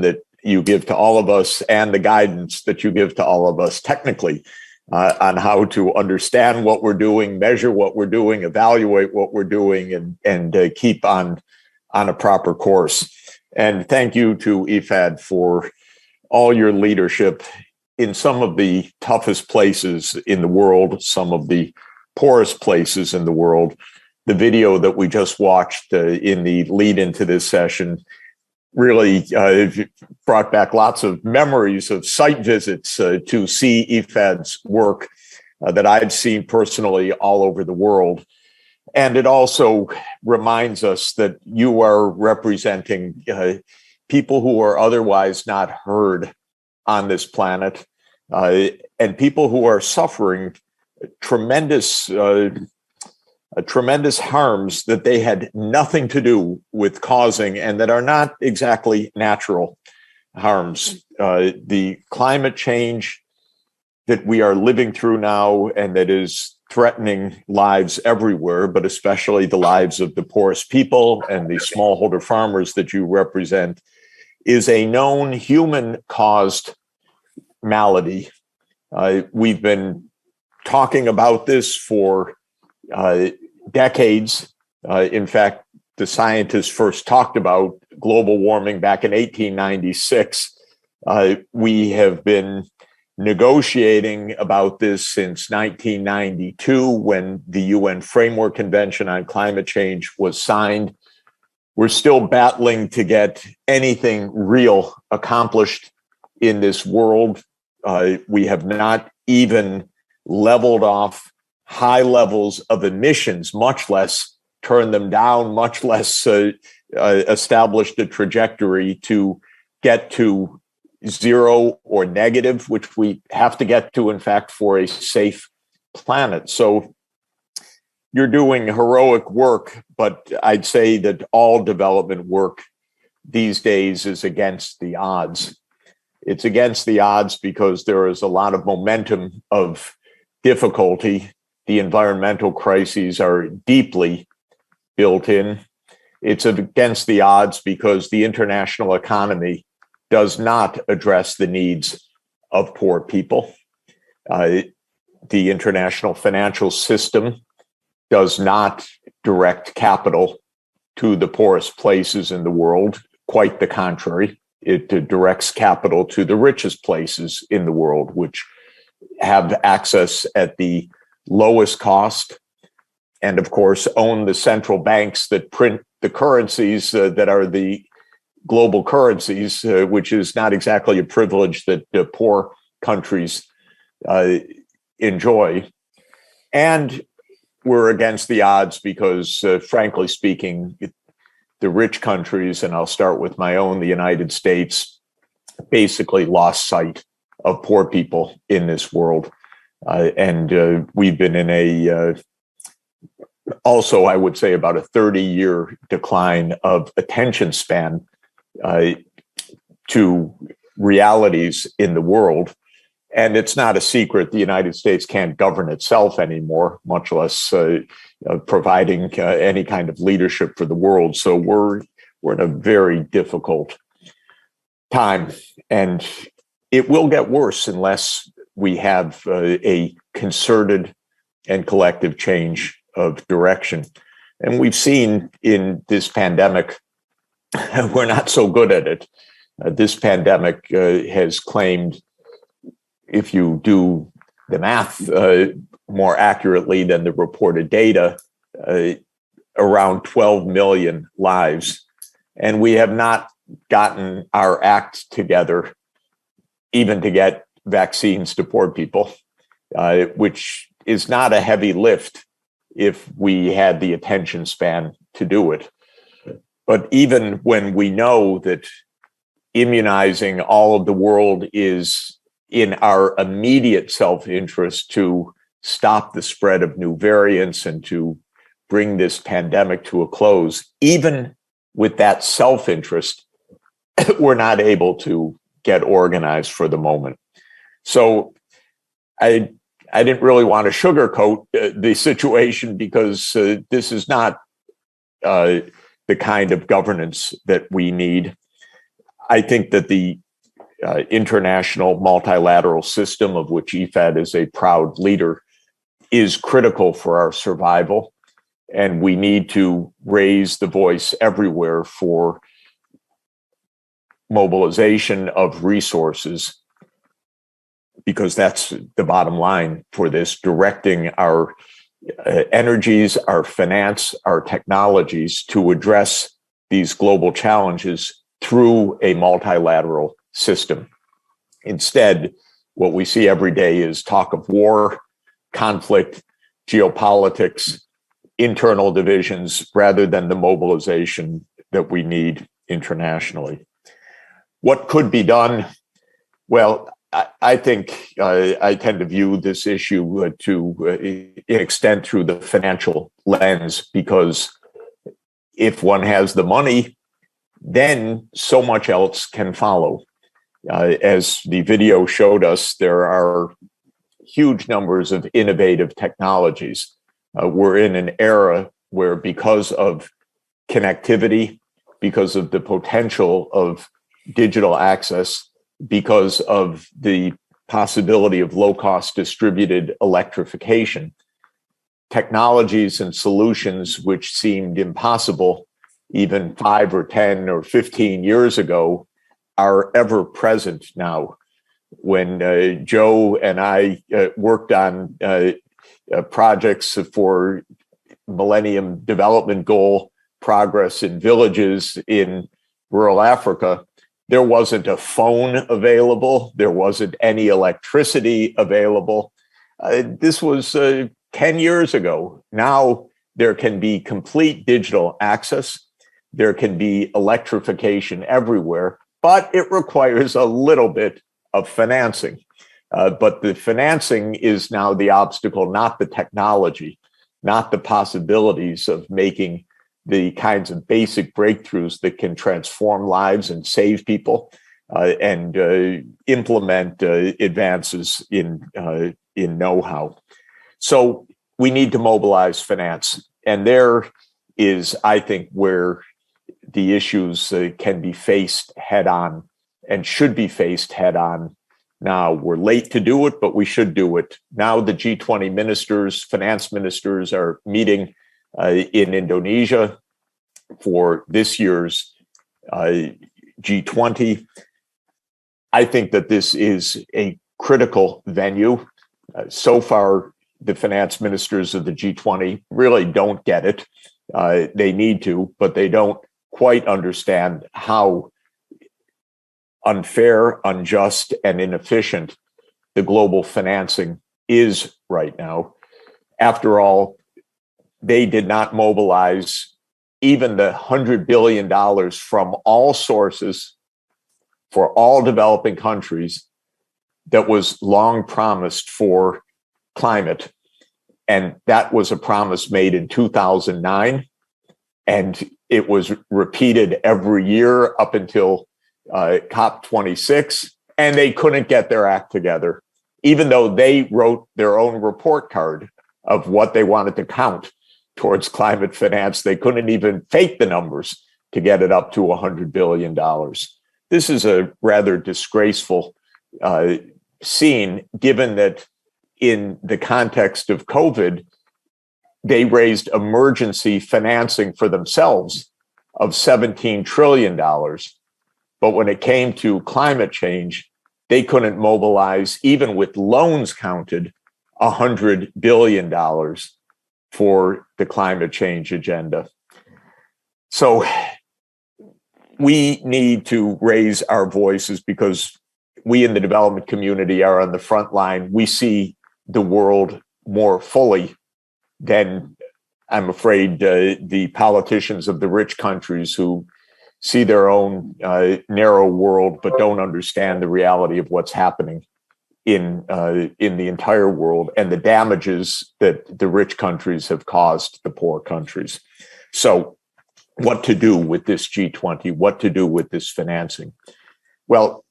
that you give to all of us and the guidance that you give to all of us technically on how to understand what we're doing, measure what we're doing, evaluate what we're doing, and keep on a proper course. And thank you to IFAD for all your leadership in some of the toughest places in the world, some of the poorest places in the world. The video that we just watched in the lead into this session really brought back lots of memories of site visits to see IFAD's work that I've seen personally all over the world. And it also reminds us that you are representing people who are otherwise not heard on this planet, and people who are suffering tremendous harms that they had nothing to do with causing, and that are not exactly natural harms. The climate change that we are living through now, and that is threatening lives everywhere, but especially the lives of the poorest people and the smallholder farmers that you represent, is a known human-caused malady. We've been talking about this for decades. In fact, the scientists first talked about global warming back in 1896. We have been negotiating about this since 1992, when the UN Framework Convention on Climate Change was signed. We're still battling to get anything real accomplished in this world. We have not even leveled off high levels of emissions, much less turn them down, much less established a trajectory to get to zero or negative, which we have to get to, in fact, for a safe planet. So you're doing heroic work, but I'd say that all development work these days is against the odds. It's against the odds because there is a lot of momentum of difficulty. The environmental crises are deeply built in. It's against the odds because the international economy does not address the needs of poor people. The international financial system does not direct capital to the poorest places in the world. Quite the contrary. It directs capital to the richest places in the world, which have access at the lowest cost, and of course own the central banks that print the currencies that are the global currencies, which is not exactly a privilege that poor countries enjoy. And we're against the odds because, frankly speaking, the rich countries, and I'll start with my own, the United States, basically lost sight of poor people in this world. And we've been in also, I would say, about a 30-year decline of attention span to realities in the world. And it's not a secret the United States can't govern itself anymore, much less providing any kind of leadership for the world. So we're in a very difficult time, and it will get worse unless we have a concerted and collective change of direction. And we've seen in this pandemic, we're not so good at it. This pandemic has claimed, if you do the math more accurately than the reported data, around 12 million lives. And we have not gotten our act together even to get vaccines to poor people, which is not a heavy lift if we had the attention span to do it. But even when we know that immunizing all of the world is in our immediate self-interest to stop the spread of new variants and to bring this pandemic to a close, even with that self-interest, we're not able to get organized for the moment. So I didn't really want to sugarcoat the situation, because this is not the kind of governance that we need. I think that the international multilateral system, of which IFAD is a proud leader, is critical for our survival. And we need to raise the voice everywhere for mobilization of resources, because that's the bottom line for this, directing our energies, our finance, our technologies to address these global challenges through a multilateral system. Instead, what we see every day is talk of war, conflict, geopolitics, internal divisions, rather than the mobilization that we need internationally. What could be done? Well, I think I tend to view this issue to an extent through the financial lens, because if one has the money, then so much else can follow. As the video showed us, there are huge numbers of innovative technologies. We're in an era where, because of connectivity, because of the potential of digital access, because of the possibility of low-cost distributed electrification, technologies and solutions which seemed impossible even 5 or 10 or 15 years ago are ever present now. When Joe and I worked on projects for Millennium Development Goal progress in villages in rural Africa, there wasn't a phone available. There wasn't any electricity available. This was 10 years ago. Now there can be complete digital access. There can be electrification everywhere, but it requires a little bit of financing. But the financing is now the obstacle, not the technology, not the possibilities of making the kinds of basic breakthroughs that can transform lives and save people, and implement advances in know-how. So we need to mobilize finance. And there is, I think, where the issues can be faced head on and should be faced head on. Now, we're late to do it, but we should do it. Now the G20 ministers, finance ministers, are meeting in Indonesia for this year's G20. I think that this is a critical venue. So far, the finance ministers of the G20 really don't get it. They need to, but they don't quite understand how unfair, unjust, and inefficient the global financing is right now. After all, they did not mobilize even the $100 billion from all sources for all developing countries that was long promised for climate. And that was a promise made in 2009. And it was repeated every year up until COP26. And they couldn't get their act together, even though they wrote their own report card of what they wanted to count towards climate finance. They couldn't even fake the numbers to get it up to $100 billion. This is a rather disgraceful scene, given that in the context of COVID, they raised emergency financing for themselves of $17 trillion. But when it came to climate change, they couldn't mobilize, even with loans counted, $100 billion for the climate change agenda. So we need to raise our voices, because we in the development community are on the front line. We see the world more fully than, I'm afraid, the politicians of the rich countries who see their own narrow world but don't understand the reality of what's happening in the entire world and the damages that the rich countries have caused the poor countries. So what to do with this G20? What to do with this financing? Well,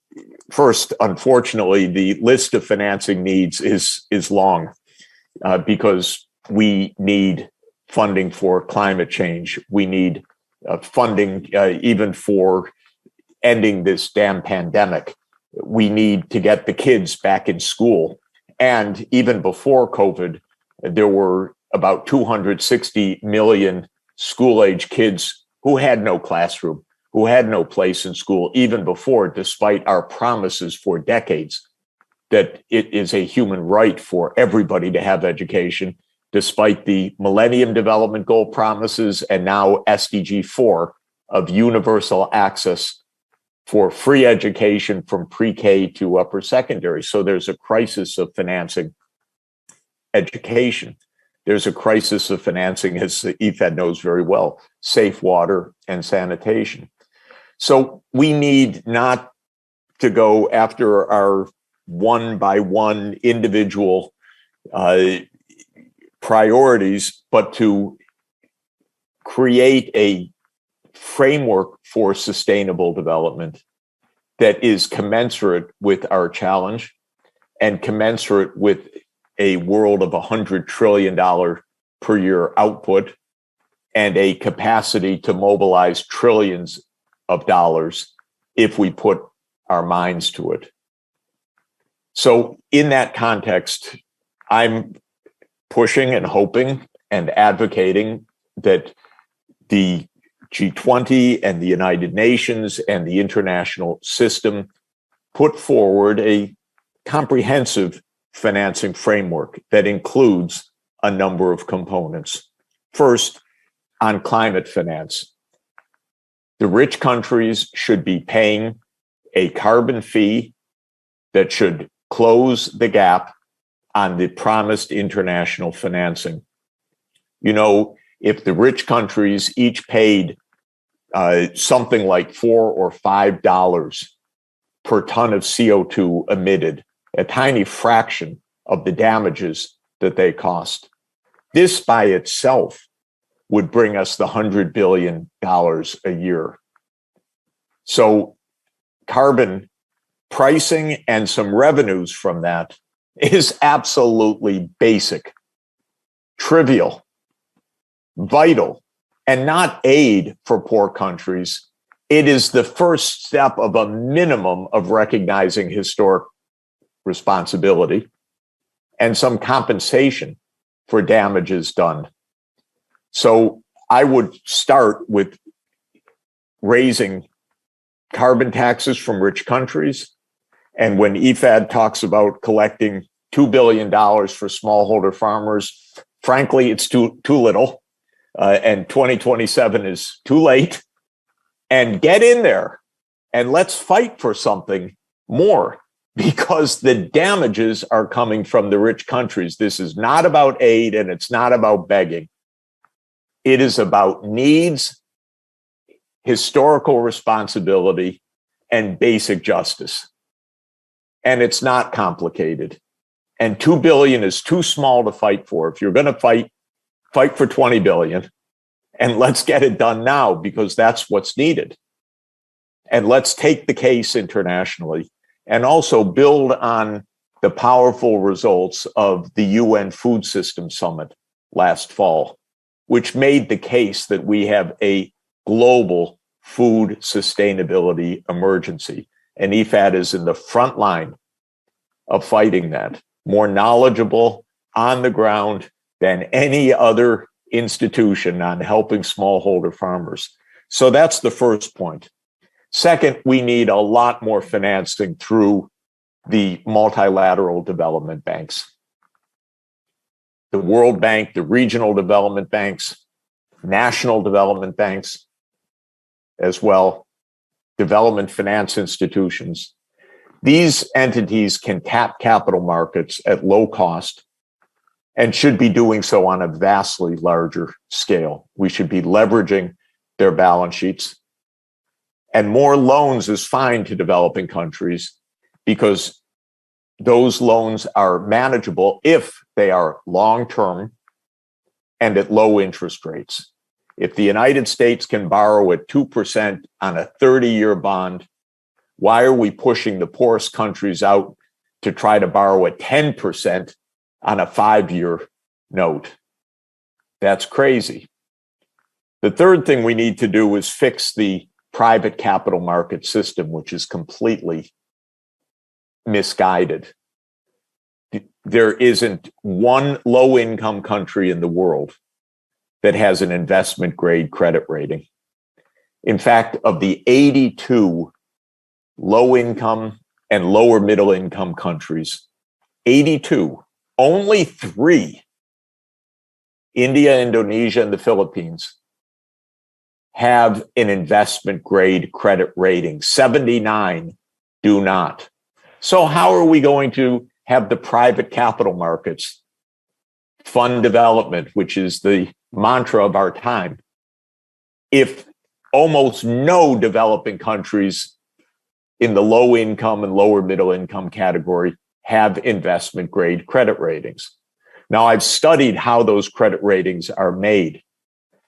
first, unfortunately, the list of financing needs is long, because we need funding for climate change. We need funding even for ending this damn pandemic. We need to get the kids back in school. And even before COVID, there were about 260 million school-age kids who had no classroom, who had no place in school, even before, despite our promises for decades that it is a human right for everybody to have education, despite the Millennium Development Goal promises and now SDG 4 of universal access for free education from pre-K to upper secondary. So there's a crisis of financing education. There's a crisis of financing, as IFAD knows very well, safe water and sanitation. So we need not to go after our one by one individual priorities, but to create a framework for sustainable development that is commensurate with our challenge and commensurate with a world of $100 trillion per year output and a capacity to mobilize trillions of dollars if we put our minds to it. So in that context, I'm pushing and hoping and advocating that the G20 and the United Nations and the international system put forward a comprehensive financing framework that includes a number of components. First, on climate finance, the rich countries should be paying a carbon fee that should close the gap on the promised international financing. You know, if the rich countries each paid something like $4 or $5 per ton of CO2 emitted, a tiny fraction of the damages that they cost, this by itself would bring us the $100 billion a year. So carbon pricing and some revenues from that is absolutely basic, trivial, vital, and not aid for poor countries. It is the first step of a minimum of recognizing historic responsibility and some compensation for damages done. So I would start with raising carbon taxes from rich countries. And when IFAD talks about collecting $2 billion for smallholder farmers, frankly, it's too little. And 2027 is too late. And get in there and let's fight for something more, because the damages are coming from the rich countries. This is not about aid and it's not about begging. It is about needs, historical responsibility, and basic justice. And it's not complicated. And $2 billion is too small to fight for. If you're going to fight for $20 billion, and let's get it done now, because that's what's needed. And let's take the case internationally and also build on the powerful results of the UN Food System Summit last fall, which made the case that we have a global food sustainability emergency. And IFAD is in the front line of fighting that, more knowledgeable on the ground than any other institution on helping smallholder farmers. So that's the first point. Second, we need a lot more financing through the multilateral development banks. The World Bank, the regional development banks, national development banks as well, development finance institutions. These entities can tap capital markets at low cost and should be doing so on a vastly larger scale. We should be leveraging their balance sheets. And more loans is fine to developing countries because those loans are manageable if they are long-term and at low interest rates. If the United States can borrow at 2% on a 30-year bond, why are we pushing the poorest countries out to try to borrow at 10% on a 5-year note? That's crazy. The third thing we need to do is fix the private capital market system, which is completely misguided. There isn't one low-income country in the world that has an investment-grade credit rating. In fact, of the 82 low-income and lower middle-income countries, 82, only 3, India, Indonesia, and the Philippines, have an investment-grade credit rating. 79 do not. So how are we going to have the private capital markets fund development, which is the mantra of our time, if almost no developing countries in the low income and lower middle income category have investment grade credit ratings? Now, I've studied how those credit ratings are made.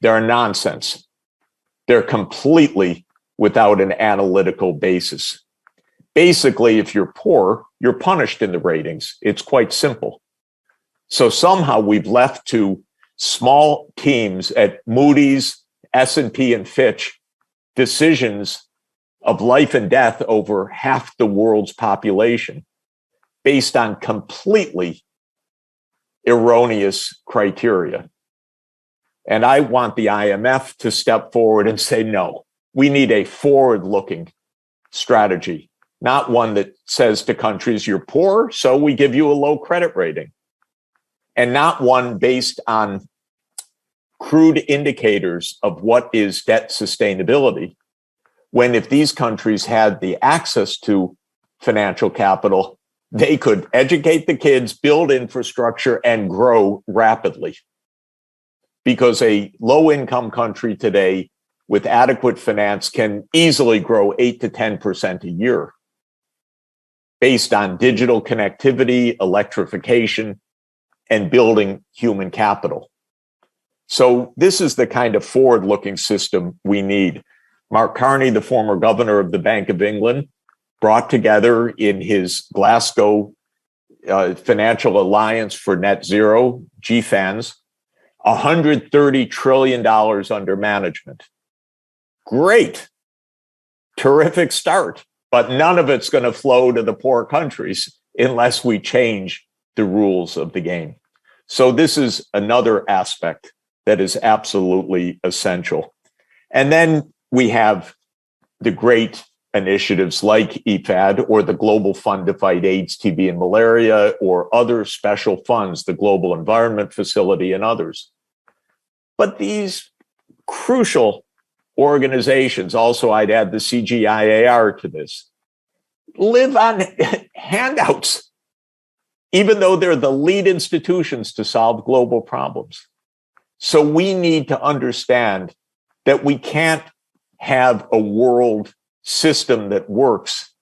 They're nonsense. They're completely without an analytical basis. Basically, if you're poor, you're punished in the ratings. It's quite simple. So somehow we've left to small teams at Moody's, S&P, and Fitch decisions of life and death over half the world's population based on completely erroneous criteria. And I want the IMF to step forward and say, no, we need a forward-looking strategy, not one that says to countries, you're poor, so we give you a low credit rating, and not one based on crude indicators of what is debt sustainability, when if these countries had the access to financial capital, they could educate the kids, build infrastructure, and grow rapidly. Because a low-income country today with adequate finance can easily grow 8 to 10% a year based on digital connectivity, electrification, and building human capital. So this is the kind of forward-looking system we need. Mark Carney, the former governor of the Bank of England, brought together in his Glasgow Financial Alliance for Net Zero, GFANZ, $130 trillion under management. Great, terrific start, but none of it's going to flow to the poor countries unless we change the rules of the game. So this is another aspect that is absolutely essential. And then we have the great initiatives like EFAD or the Global Fund to Fight AIDS, TB, and Malaria, or other special funds, the Global Environment Facility and others. But these crucial organizations, also I'd add the CGIAR to this, live on handouts, even though they're the lead institutions to solve global problems. So we need to understand that we can't have a world system that works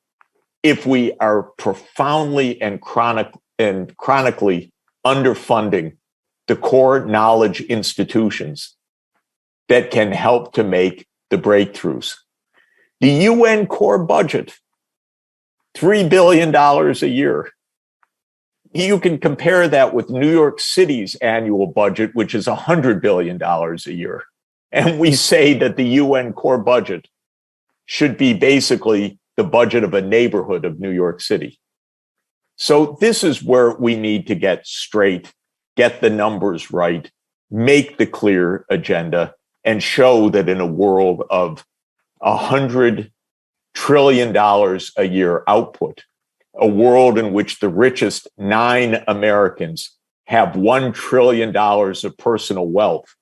if we are profoundly and chronically underfunding the core knowledge institutions that can help to make the breakthroughs. The UN core budget, $3 billion a year. You can compare that with New York City's annual budget, which is $100 billion a year. And we say that the UN core budget should be basically the budget of a neighborhood of New York City. So this is where we need to get straight, get the numbers right, make the clear agenda, and show that in a world of $100 trillion a year output, a world in which the richest 9 Americans have $1 trillion of personal wealth,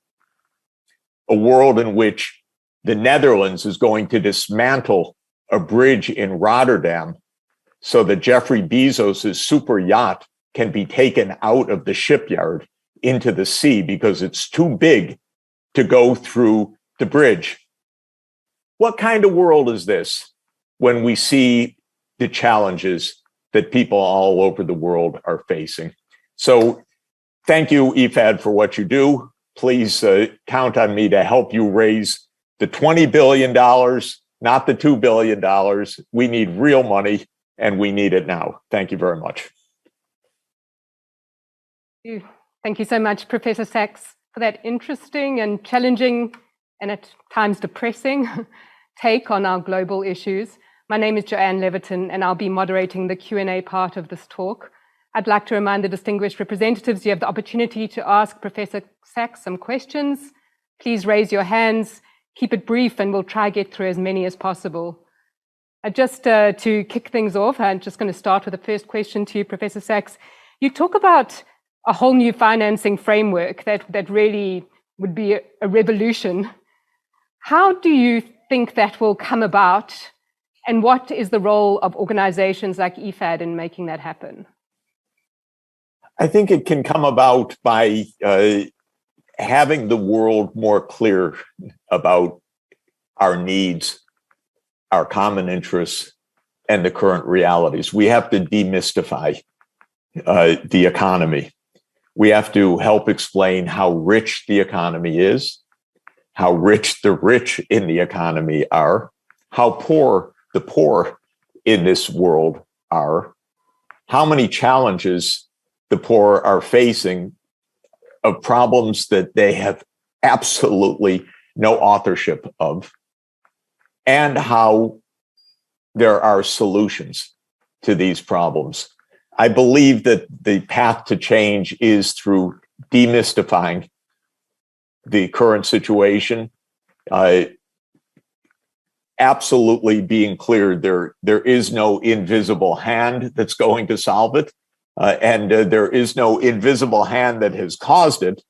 a world in which the Netherlands is going to dismantle a bridge in Rotterdam so that Jeffrey Bezos' super yacht can be taken out of the shipyard into the sea because it's too big to go through the bridge. What kind of world is this when we see the challenges that people all over the world are facing? So thank you, EFAD, for what you do. Please count on me to help you raise the $20 billion, not the $2 billion. We need real money, and we need it now. Thank you very much. Thank you so much, Professor Sachs, for that interesting and challenging and at times depressing take on our global issues. My name is Joanne Leviton, and I'll be moderating the Q&A part of this talk. I'd like to remind the distinguished representatives you have the opportunity to ask Professor Sachs some questions. Please raise your hands, keep it brief, and we'll try to get through as many as possible. Just to kick things off, I'm just going to start with the first question to you, Professor Sachs. You talk about a whole new financing framework that really would be a revolution. How do you think that will come about, and what is the role of organizations like IFAD in making that happen? I think it can come about by having the world more clear about our needs, our common interests, and the current realities. We have to demystify the economy. We have to help explain how rich the economy is, how rich the rich in the economy are, how poor the poor in this world are, how many challenges the poor are facing of problems that they have absolutely no authorship of, and how there are solutions to these problems. I believe that the path to change is through demystifying the current situation, absolutely being clear there is no invisible hand that's going to solve it. And there is no invisible hand that has caused it.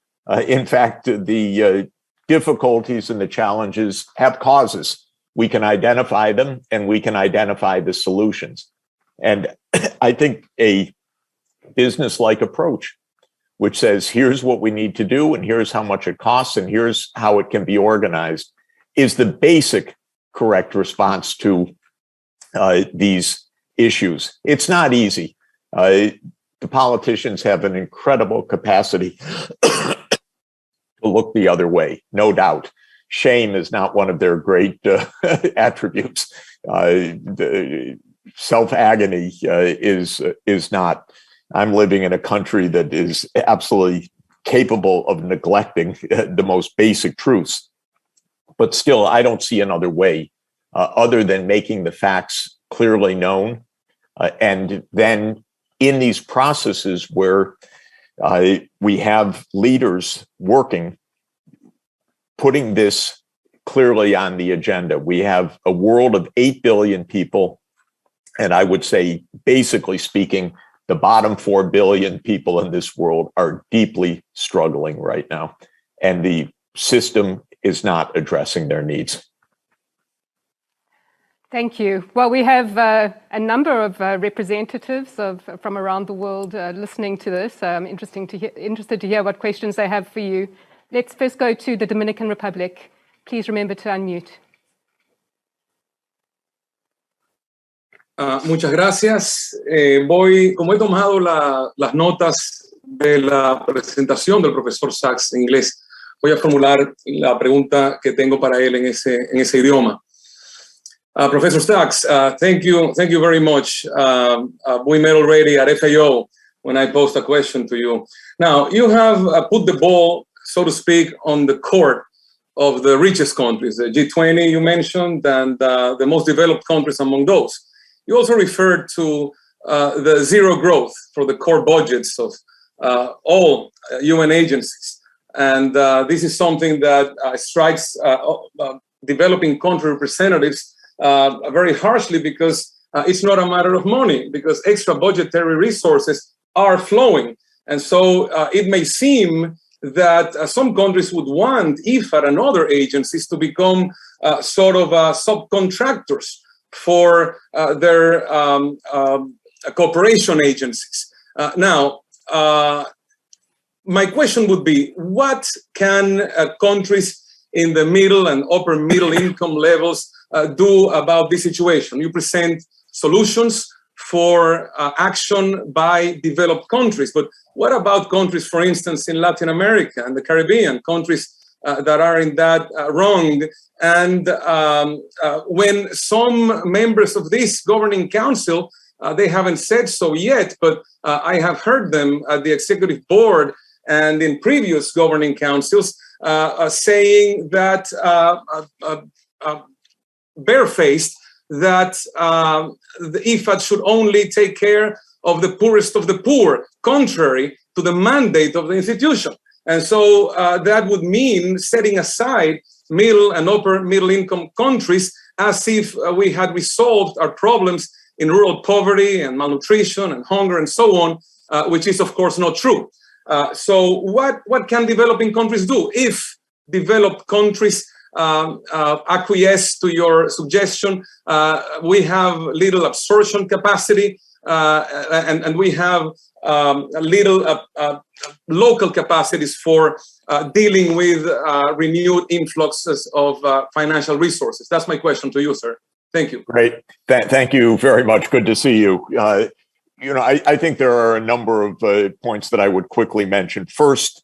In fact, the difficulties and the challenges have causes. We can identify them, and we can identify the solutions. And I think a business-like approach, which says, here's what we need to do, and here's how much it costs, and here's how it can be organized, is the basic correct response to these issues. It's not easy. The politicians have an incredible capacity to look the other way, no doubt. Shame is not one of their great attributes. Self-agony is not. I'm living in a country that is absolutely capable of neglecting the most basic truths. But still, I don't see another way other than making the facts clearly known, and then in these processes where we have leaders working, putting this clearly on the agenda. We have a world of 8 billion people, and I would say, basically speaking, the bottom 4 billion people in this world are deeply struggling right now, and the system is not addressing their needs. Thank you. Well, we have a number of representatives from around the world listening to this. Interested to hear what questions they have for you. Let's first go to the Dominican Republic. Please remember to unmute. Muchas gracias. Como he tomado las notas de la presentación del profesor Sachs en inglés, voy a formular la pregunta que tengo para él en ese idioma. Professor Sachs, thank you very much. We met already at FAO when I posed a question to you. Now, you have put the ball, so to speak, on the court of the richest countries, the G20 you mentioned, and the most developed countries among those. You also referred to the zero growth for the core budgets of all UN agencies. And this is something that strikes developing country representatives very harshly, because it's not a matter of money, because extra budgetary resources are flowing. And so it may seem that some countries would want IFAD and other agencies to become sort of subcontractors for their cooperation agencies. Now, my question would be, what can countries in the middle and upper middle income levels do about this situation? You present solutions for action by developed countries, but what about countries, for instance, in Latin America and the Caribbean, countries that are in that wrong? And when some members of this governing council, they haven't said so yet, but I have heard them at the executive board and in previous governing councils saying that barefaced that the IFAD should only take care of the poorest of the poor, contrary to the mandate of the institution. And so that would mean setting aside middle and upper middle income countries as if we had resolved our problems in rural poverty and malnutrition and hunger and so on, which is of course not true. So what can developing countries do? If developed countries acquiesce to your suggestion, we have little absorption capacity, and we have little local capacities for dealing with renewed influxes of financial resources. That's my question to you, sir. Thank you. Great. Thank you very much. Good to see you. I think there are a number of points that I would quickly mention. First,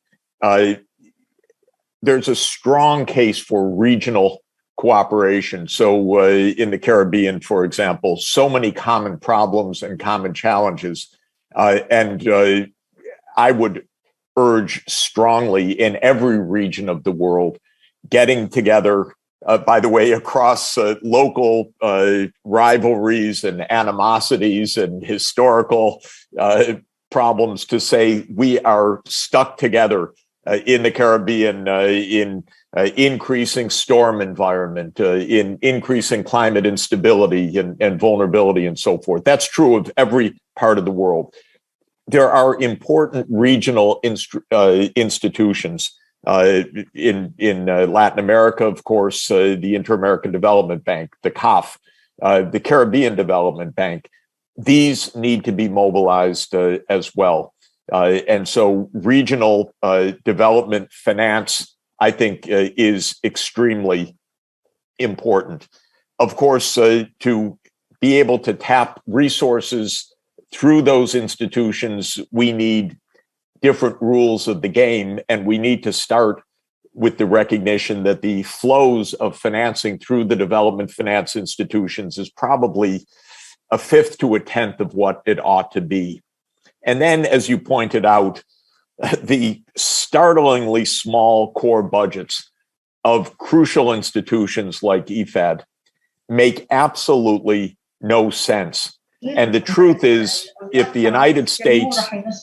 there's a strong case for regional cooperation. So in the Caribbean, for example, so many common problems and common challenges. And I would urge strongly in every region of the world, getting together, by the way, across local rivalries and animosities and historical problems, to say we are stuck together in the Caribbean, in increasing storm environment, in increasing climate instability and vulnerability and so forth. That's true of every part of the world. There are important regional institutions in Latin America, of course, the Inter-American Development Bank, the CAF, the Caribbean Development Bank. These need to be mobilized as well. And so regional development finance, I think, is extremely important. Of course, to be able to tap resources through those institutions, we need different rules of the game, and we need to start with the recognition that the flows of financing through the development finance institutions is probably a fifth to a tenth of what it ought to be. And then, as you pointed out, the startlingly small core budgets of crucial institutions like IFAD make absolutely no sense. And the truth is, if the United States in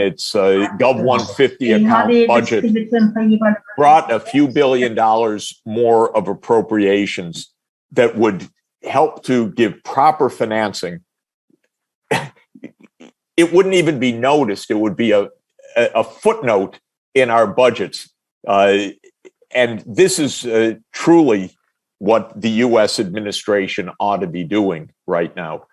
its Gov 150 account budget brought a few $1 billion more of appropriations that would help to give proper financing, it wouldn't even be noticed. It would be a footnote in our budgets. And this is truly what the U.S. administration ought to be doing right now.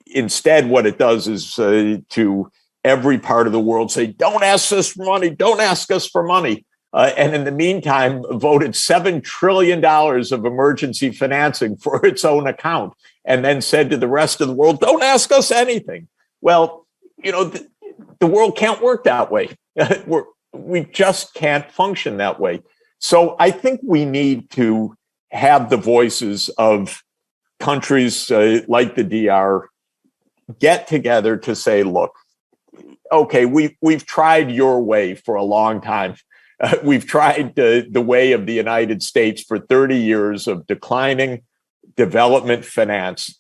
Instead, what it does is to every part of the world say, don't ask us for money, don't ask us for money. And in the meantime, voted $7 trillion of emergency financing for its own account, and then said to the rest of the world, don't ask us anything. Well, the world can't work that way. We just can't function that way. So I think we need to have the voices of countries like the DR get together to say, look, okay, we've tried your way for a long time. We've tried the way of the United States for 30 years of declining development finance,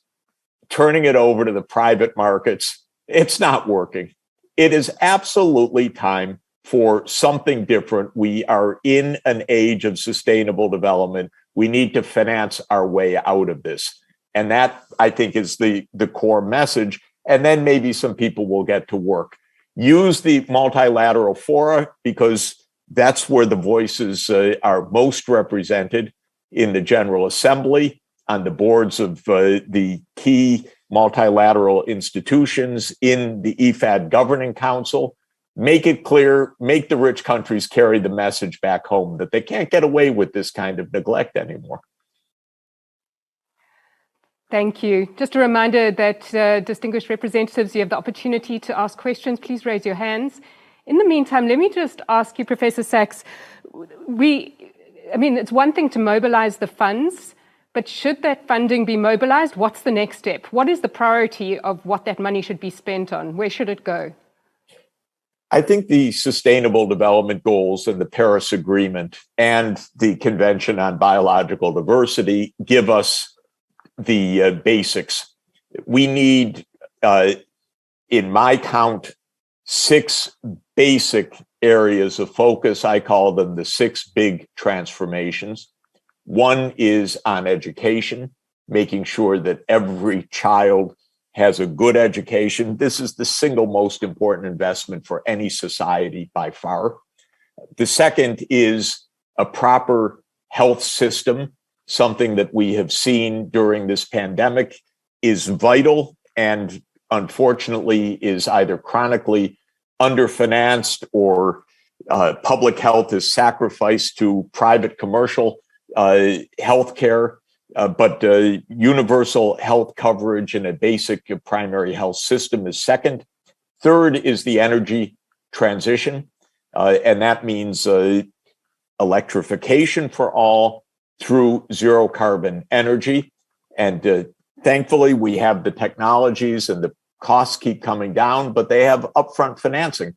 turning it over to the private markets. It's not working. It is absolutely time for something different. We are in an age of sustainable development. We need to finance our way out of this. And that, I think, is the core message. And then maybe some people will get to work. Use the multilateral fora, because that's where the voices are most represented in the General Assembly, on the boards of the key multilateral institutions, in the IFAD Governing Council. Make it clear, make the rich countries carry the message back home that they can't get away with this kind of neglect anymore. Thank you. Just a reminder that distinguished representatives, you have the opportunity to ask questions. Please raise your hands. In the meantime, let me just ask you, Professor Sachs, it's one thing to mobilize the funds, but should that funding be mobilized, what's the next step? What is the priority of what that money should be spent on? Where should it go? I think the Sustainable Development Goals and the Paris Agreement and the Convention on Biological Diversity give us the basics. We need, in my count, 6 basic areas of focus. I call them the 6 big transformations. One is on education, making sure that every child has a good education. This is the single most important investment for any society by far. The second is a proper health system, something that we have seen during this pandemic is vital and unfortunately is either chronically underfinanced or public health is sacrificed to private commercial healthcare. But universal health coverage and a basic primary health system is second. Third is the energy transition, and that means electrification for all through zero carbon energy. And thankfully, we have the technologies and the costs keep coming down, but they have upfront financing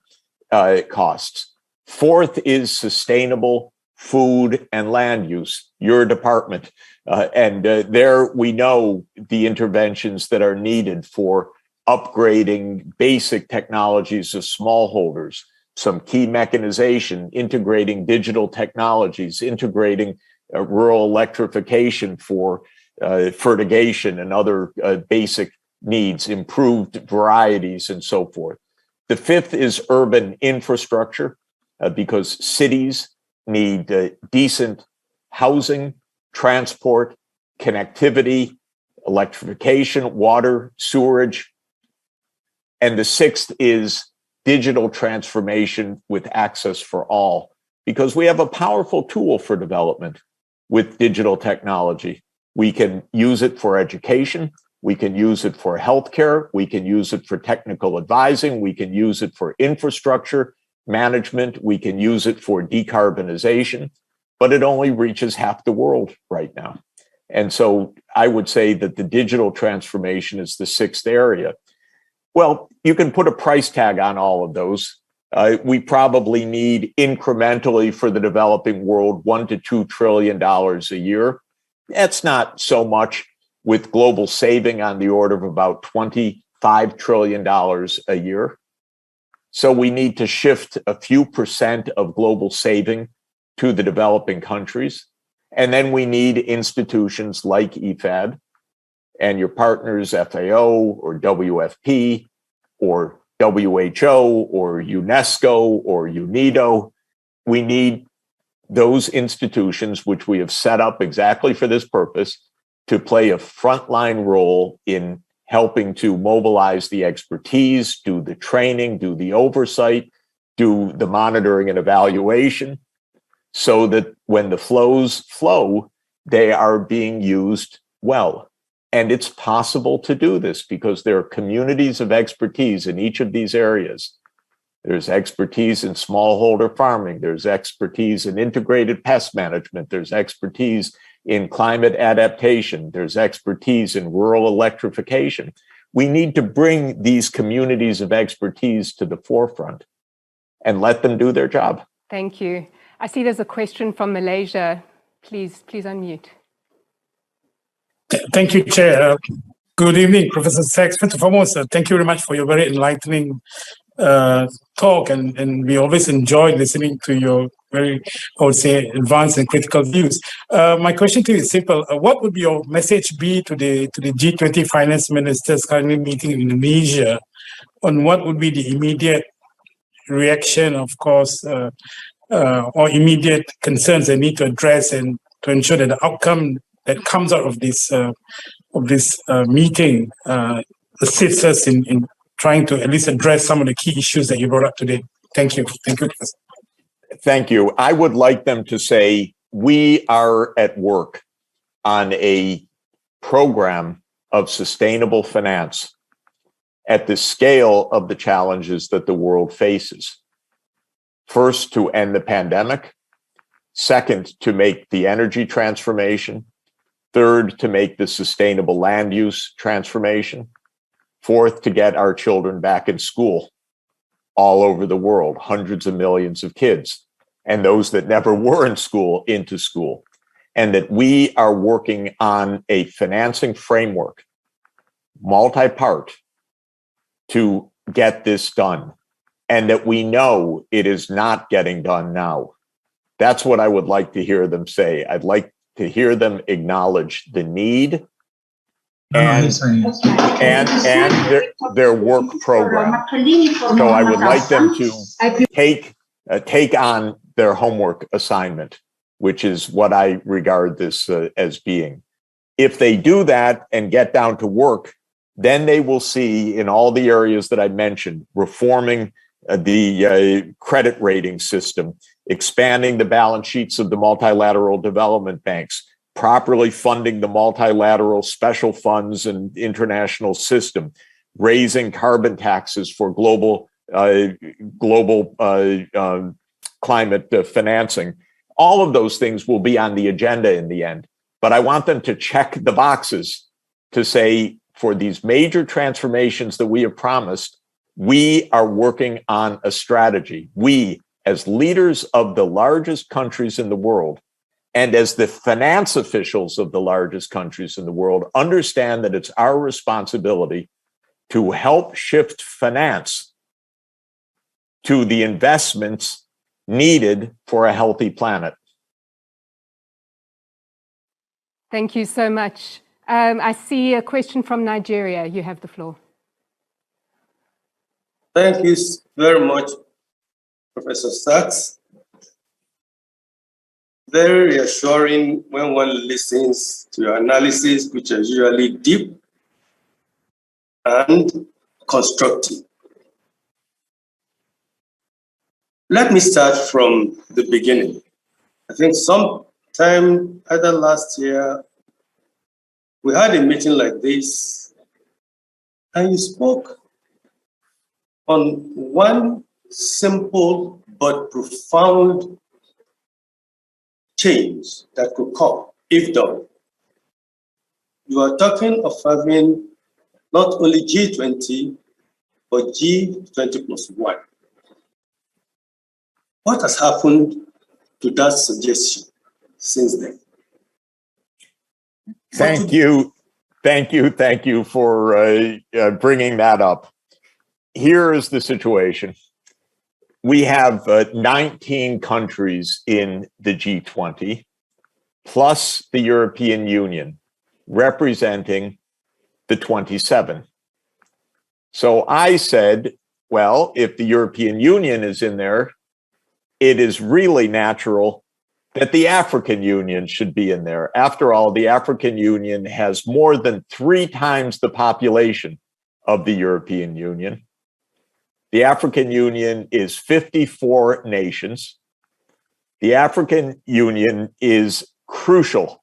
costs. Fourth is sustainable food and land use, your department. And there we know the interventions that are needed for upgrading basic technologies of smallholders, some key mechanization, integrating digital technologies, integrating rural electrification for fertigation and other basic needs, improved varieties, and so forth. The fifth is urban infrastructure, because cities need decent housing, transport, connectivity, electrification, water, sewerage. And the sixth is digital transformation with access for all, because we have a powerful tool for development with digital technology. We can use it for education. We can use it for healthcare. We can use it for technical advising. We can use it for infrastructure management. We can use it for decarbonization, but it only reaches half the world right now. And so I would say that the digital transformation is the sixth area. Well, you can put a price tag on all of those. We probably need incrementally for the developing world $1 to $2 trillion a year. That's not so much, with global saving on the order of about $25 trillion a year. So we need to shift a few percent of global saving to the developing countries. And then we need institutions like IFAD and your partners, FAO or WFP or WHO or UNESCO or UNIDO. We need those institutions, which we have set up exactly for this purpose, to play a frontline role in helping to mobilize the expertise, do the training, do the oversight, do the monitoring and evaluation, so that when the flows flow, they are being used well. And it's possible to do this because there are communities of expertise in each of these areas. There's expertise in smallholder farming. There's expertise in integrated pest management. There's expertise in climate adaptation. There's expertise in rural electrification. We need to bring these communities of expertise to the forefront and let them do their job. Thank you. I see there's a question from Malaysia. Please unmute. Thank you, Chair. Good evening, Professor Sachs. First and foremost, thank you very much for your very enlightening talk, and we always enjoy listening to your very, I would say, advanced and critical views. My question to you is simple. What would your message be to the G20 finance ministers currently meeting in Indonesia on what would be the immediate reaction, of course, or immediate concerns they need to address, and to ensure that the outcome that comes out of this meeting assists us in trying to at least address some of the key issues that you brought up today. Thank you. Thank you, Professor. Thank you. I would like them to say, we are at work on a program of sustainable finance at the scale of the challenges that the world faces. First, to end the pandemic. Second, to make the energy transformation. Third, to make the sustainable land use transformation. Fourth, to get our children back in school. all over the world, hundreds of millions of kids, and those that never were in school into school. And that we are working on a financing framework, multi-part, to get this done. And that we know it is not getting done now. That's what I would like to hear them say. I'd like to hear them acknowledge the need and their work program. So I would like them to take on their homework assignment, which is what I regard this as being. If they do that and get down to work, then they will see in all the areas that I mentioned, reforming the credit rating system, expanding the balance sheets of the multilateral development banks, properly funding the multilateral special funds and international system, raising carbon taxes for global climate financing. All of those things will be on the agenda in the end. But I want them to check the boxes to say, for these major transformations that we have promised, we are working on a strategy. We, as leaders of the largest countries in the world, and as the finance officials of the largest countries in the world, understand that it's our responsibility to help shift finance to the investments needed for a healthy planet. Thank you so much. I see a question from Nigeria. You have the floor. Thank you very much, Professor Sachs. Very reassuring when one listens to your analysis, which are usually deep and constructive. Let me start from the beginning. I think sometime either last year, we had a meeting like this, and you spoke on one simple but profound change that could come if done. You are talking of having not only G20, but G20 plus 1. What has happened to that suggestion since then? Thank you for bringing that up. Here is the situation. We have 19 countries in the G20, plus the European Union, representing the 27. So I said, well, if the European Union is in there, it is really natural that the African Union should be in there. After all, the African Union has more than 3 times the population of the European Union. The African Union is 54 nations. The African Union is crucial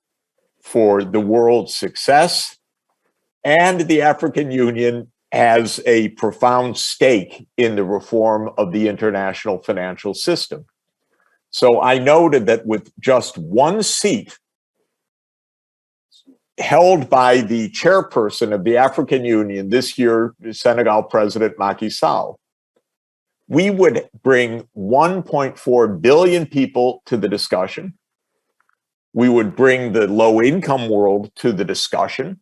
for the world's success, and the African Union has a profound stake in the reform of the international financial system. So I noted that with just 1 seat held by the chairperson of the African Union this year, Senegal President Macky Sall, we would bring 1.4 billion people to the discussion. We would bring the low-income world to the discussion.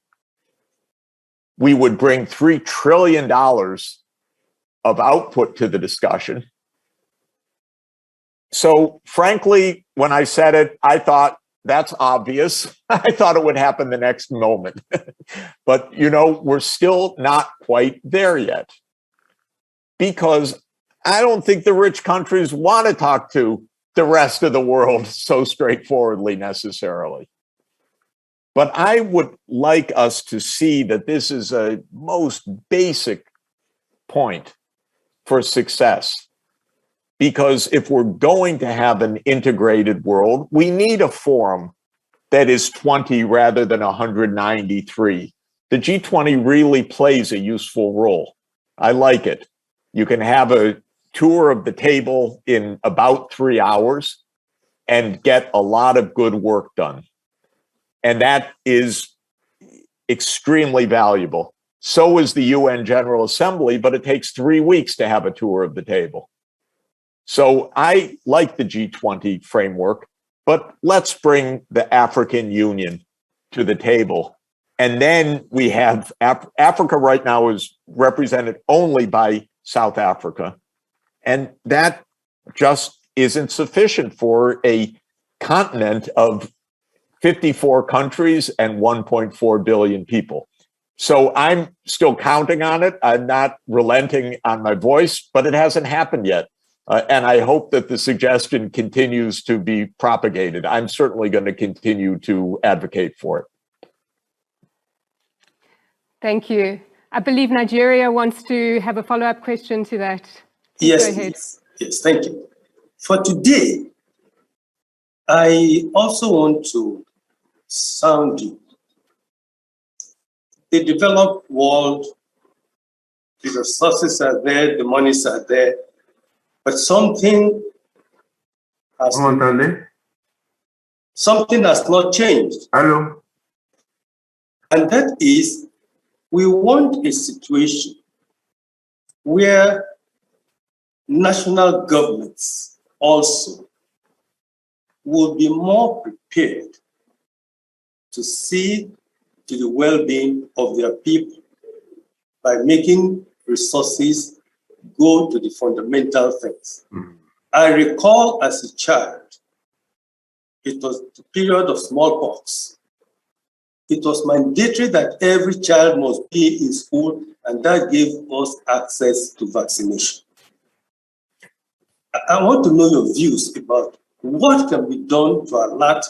We would bring $3 trillion of output to the discussion. So frankly, when I said it, I thought, that's obvious. I thought it would happen the next moment. But, you know, we're still not quite there yet. Because I don't think the rich countries want to talk to the rest of the world so straightforwardly necessarily. But I would like us to see that this is a most basic point for success. Because if we're going to have an integrated world, we need a forum that is 20 rather than 193. The G20 really plays a useful role. I like it. You can have a tour of the table in about 3 hours and get a lot of good work done. And that is extremely valuable. So is the UN General Assembly, but it takes 3 weeks to have a tour of the table. So I like the G20 framework, but let's bring the African Union to the table. And then we have Africa right now is represented only by South Africa. And that just isn't sufficient for a continent of 54 countries and 1.4 billion people. So I'm still counting on it. I'm not relenting on my voice, but it hasn't happened yet. And I hope that the suggestion continues to be propagated. I'm certainly going to continue to advocate for it. Thank you. I believe Nigeria wants to have a follow-up question to that. Yes, go ahead. yes, thank you. For today, I also want to sound you. The developed world, the resources are there, the monies are there, but something has not changed. Hello. And that is, we want a situation where national governments also will be more prepared to see to the well-being of their people by making resources go to the fundamental things. I recall as a child, it was the period of smallpox. It was mandatory that every child must be in school, and that gave us access to vaccination. I want to know your views about what can be done to alert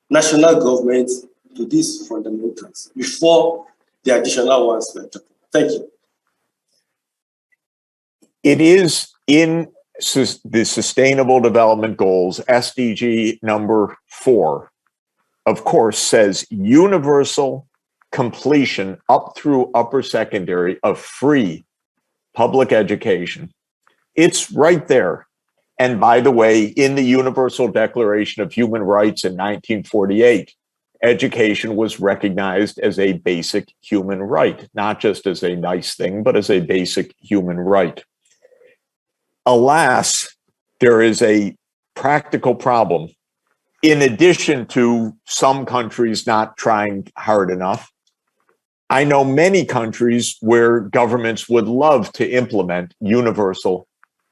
national governments to these fundamentals before the additional ones were taken. Thank you. It is in the Sustainable Development Goals, SDG number 4, of course, says universal completion up through upper secondary of free public education. It's right there. And by the way, in the Universal Declaration of Human Rights in 1948, education was recognized as a basic human right, not just as a nice thing, but as a basic human right. Alas, there is a practical problem. In addition to some countries not trying hard enough, I know many countries where governments would love to implement universal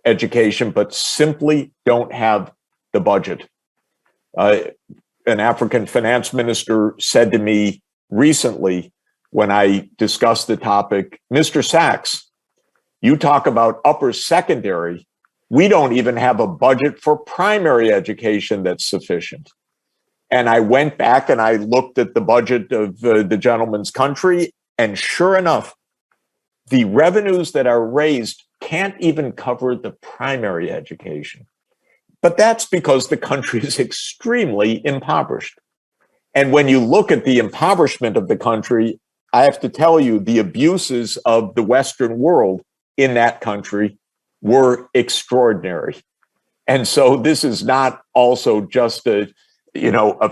education, but simply don't have the budget. An African finance minister said to me recently when I discussed the topic, Mr. Sachs, you talk about upper secondary. We don't even have a budget for primary education that's sufficient. And I went back and I looked at the budget of the gentleman's country, and sure enough, the revenues that are raised can't even cover the primary education. But that's because the country is extremely impoverished. And when you look at the impoverishment of the country, I have to tell you, the abuses of the Western world in that country were extraordinary. And so this is not also just a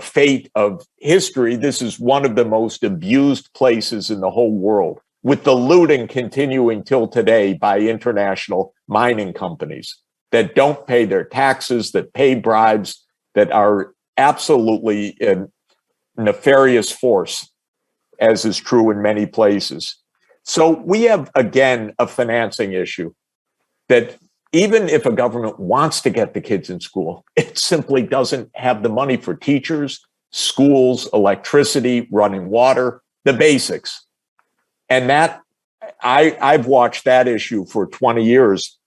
fate of history. This is one of the most abused places in the whole world, with the looting continuing till today by international mining companies that don't pay their taxes, that pay bribes, that are absolutely a nefarious force, as is true in many places. So we have, again, a financing issue that even if a government wants to get the kids in school, it simply doesn't have the money for teachers, schools, electricity, running water, the basics. And that I've watched that issue for 20 years.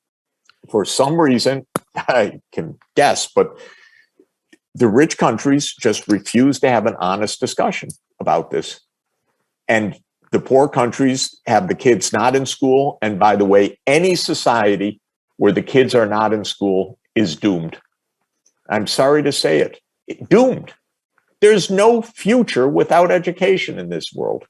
For some reason, I can guess, but the rich countries just refuse to have an honest discussion about this. And the poor countries have the kids not in school. And by the way, any society where the kids are not in school is doomed. I'm sorry to say it, doomed. There's no future without education in this world.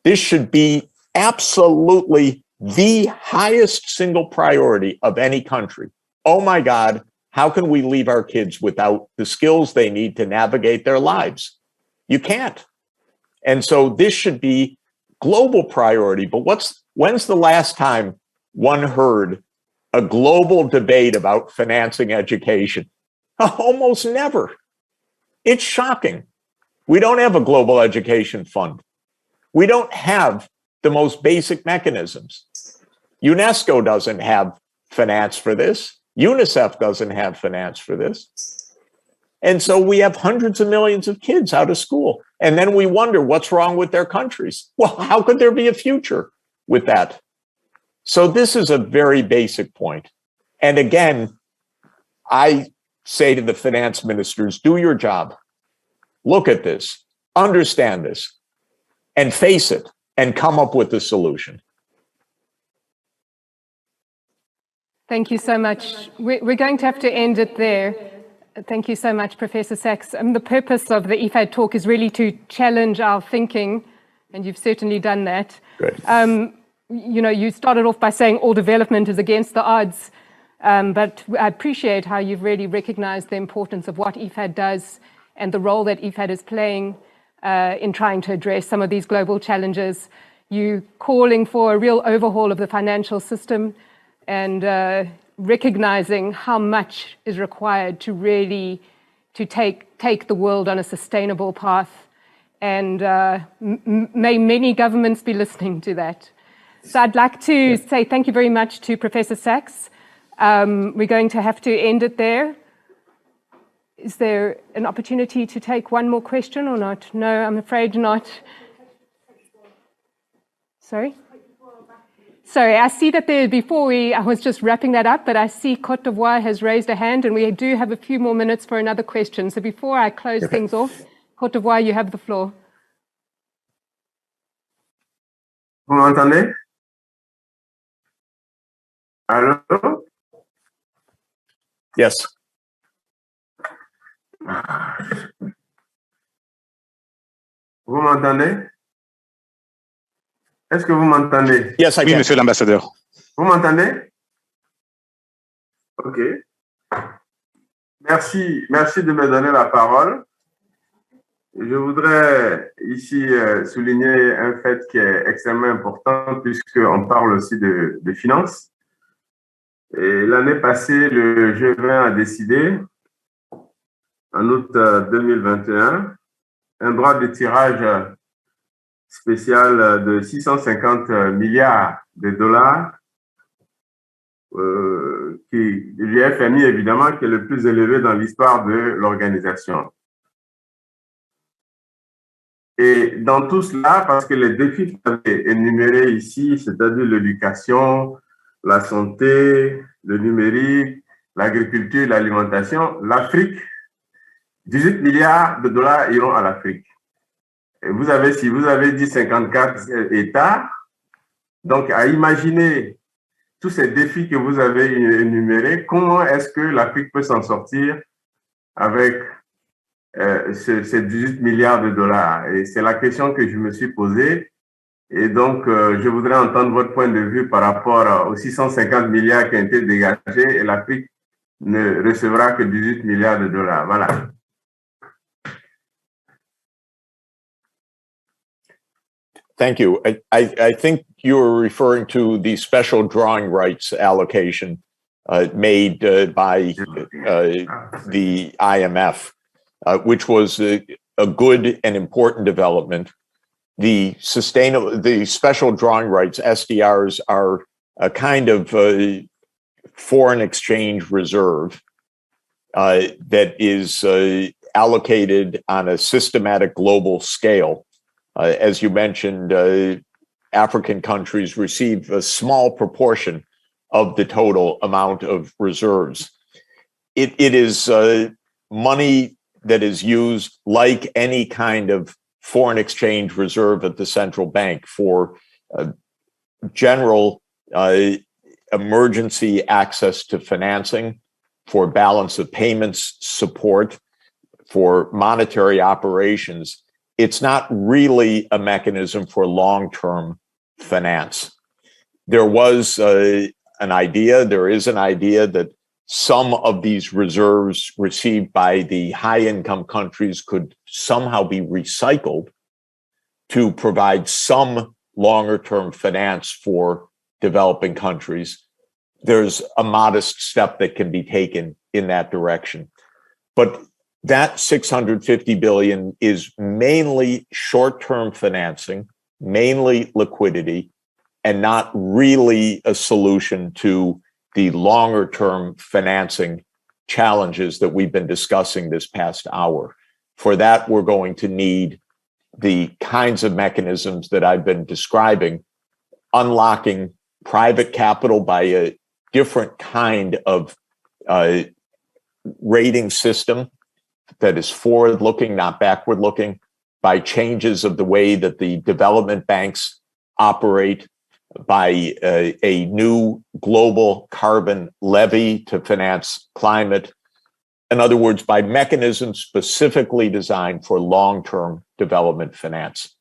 This should be absolutely the highest single priority of any country. Oh my God, how can we leave our kids without the skills they need to navigate their lives? You can't. And so this should be global priority, but when's the last time one heard a global debate about financing education? Almost never. It's shocking. We don't have a global education fund. We don't have the most basic mechanisms. UNESCO doesn't have finance for this. UNICEF doesn't have finance for this. And so we have hundreds of millions of kids out of school. And then we wonder what's wrong with their countries. Well, how could there be a future with that? So this is a very basic point. And again, I say to the finance ministers, do your job. Look at this, understand this, and face it, and come up with a solution. Thank you so much. We're going to have to end it there. Thank you so much, Professor Sachs. The purpose of the IFAD talk is really to challenge our thinking, and you've certainly done that. Great. You know, you started off by saying all development is against the odds, but I appreciate how you've really recognized the importance of what IFAD does and the role that IFAD is playing in trying to address some of these global challenges. You calling for a real overhaul of the financial system and recognizing how much is required to really take the world on a sustainable path. And may many governments be listening to that. So I'd like to say thank you very much to Professor Sachs. We're going to have to end it there. Is there an opportunity to take one more question or not? No, I'm afraid not. Sorry? Sorry, I see that there, I was just wrapping that up, but I see Côte d'Ivoire has raised a hand and we do have a few more minutes for another question. So before I close things off, Côte d'Ivoire, you have the floor. Vous m'entendez? Allô? Yes. Vous m'entendez? Est-ce que vous m'entendez? Yes, I can. Oui, monsieur l'ambassadeur. Vous m'entendez? OK. Merci de me donner la parole. Je voudrais ici souligner un fait qui est extrêmement important puisqu'on parle aussi de finances. Et l'année passée, le G20 a décidé, en août 2021, un droit de tirage spécial de 650 milliards de dollars du FMI, évidemment, qui est le plus élevé dans l'histoire de l'organisation. Et dans tout cela, parce que les défis que vous avez énumérés ici, c'est-à-dire l'éducation, la santé, le numérique, l'agriculture, l'alimentation, l'Afrique, 18 milliards de dollars iront à l'Afrique. Et si vous avez dit 54 États, donc à imaginer tous ces défis que vous avez énumérés, comment est-ce que l'Afrique peut s'en sortir avec ces 18 milliards de dollars? Et c'est la question que je me suis posée. Et donc, je voudrais entendre votre point de vue par rapport aux 650 milliards qui ont été dégagés et l'Afrique ne recevra que 18 milliards de dollars. Voilà. Thank you. I think you were referring to the special drawing rights allocation made by the IMF, which was a good and important development. The special drawing rights, SDRs, are a kind of foreign exchange reserve that is allocated on a systematic global scale. As you mentioned, African countries receive a small proportion of the total amount of reserves. It is money that is used like any kind of foreign exchange reserve at the central bank for general emergency access to financing, for balance of payments support, for monetary operations. It's not really a mechanism for long-term finance. There is an idea that some of these reserves received by the high-income countries could somehow be recycled to provide some longer term finance for developing countries, there's a modest step that can be taken in that direction. But that 650 billion is mainly short-term financing, mainly liquidity, and not really a solution to the longer-term financing challenges that we've been discussing this past hour. For that, we're going to need the kinds of mechanisms that I've been describing, unlocking private capital by a different kind of rating system that is forward-looking, not backward-looking, by changes of the way that the development banks operate, by a new global carbon levy to finance climate. In other words, by mechanisms specifically designed for long-term development finance.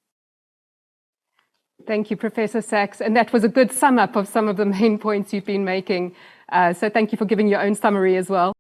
Thank you, Professor Sachs. And that was a good sum up of some of the main points you've been making. So thank you for giving your own summary as well.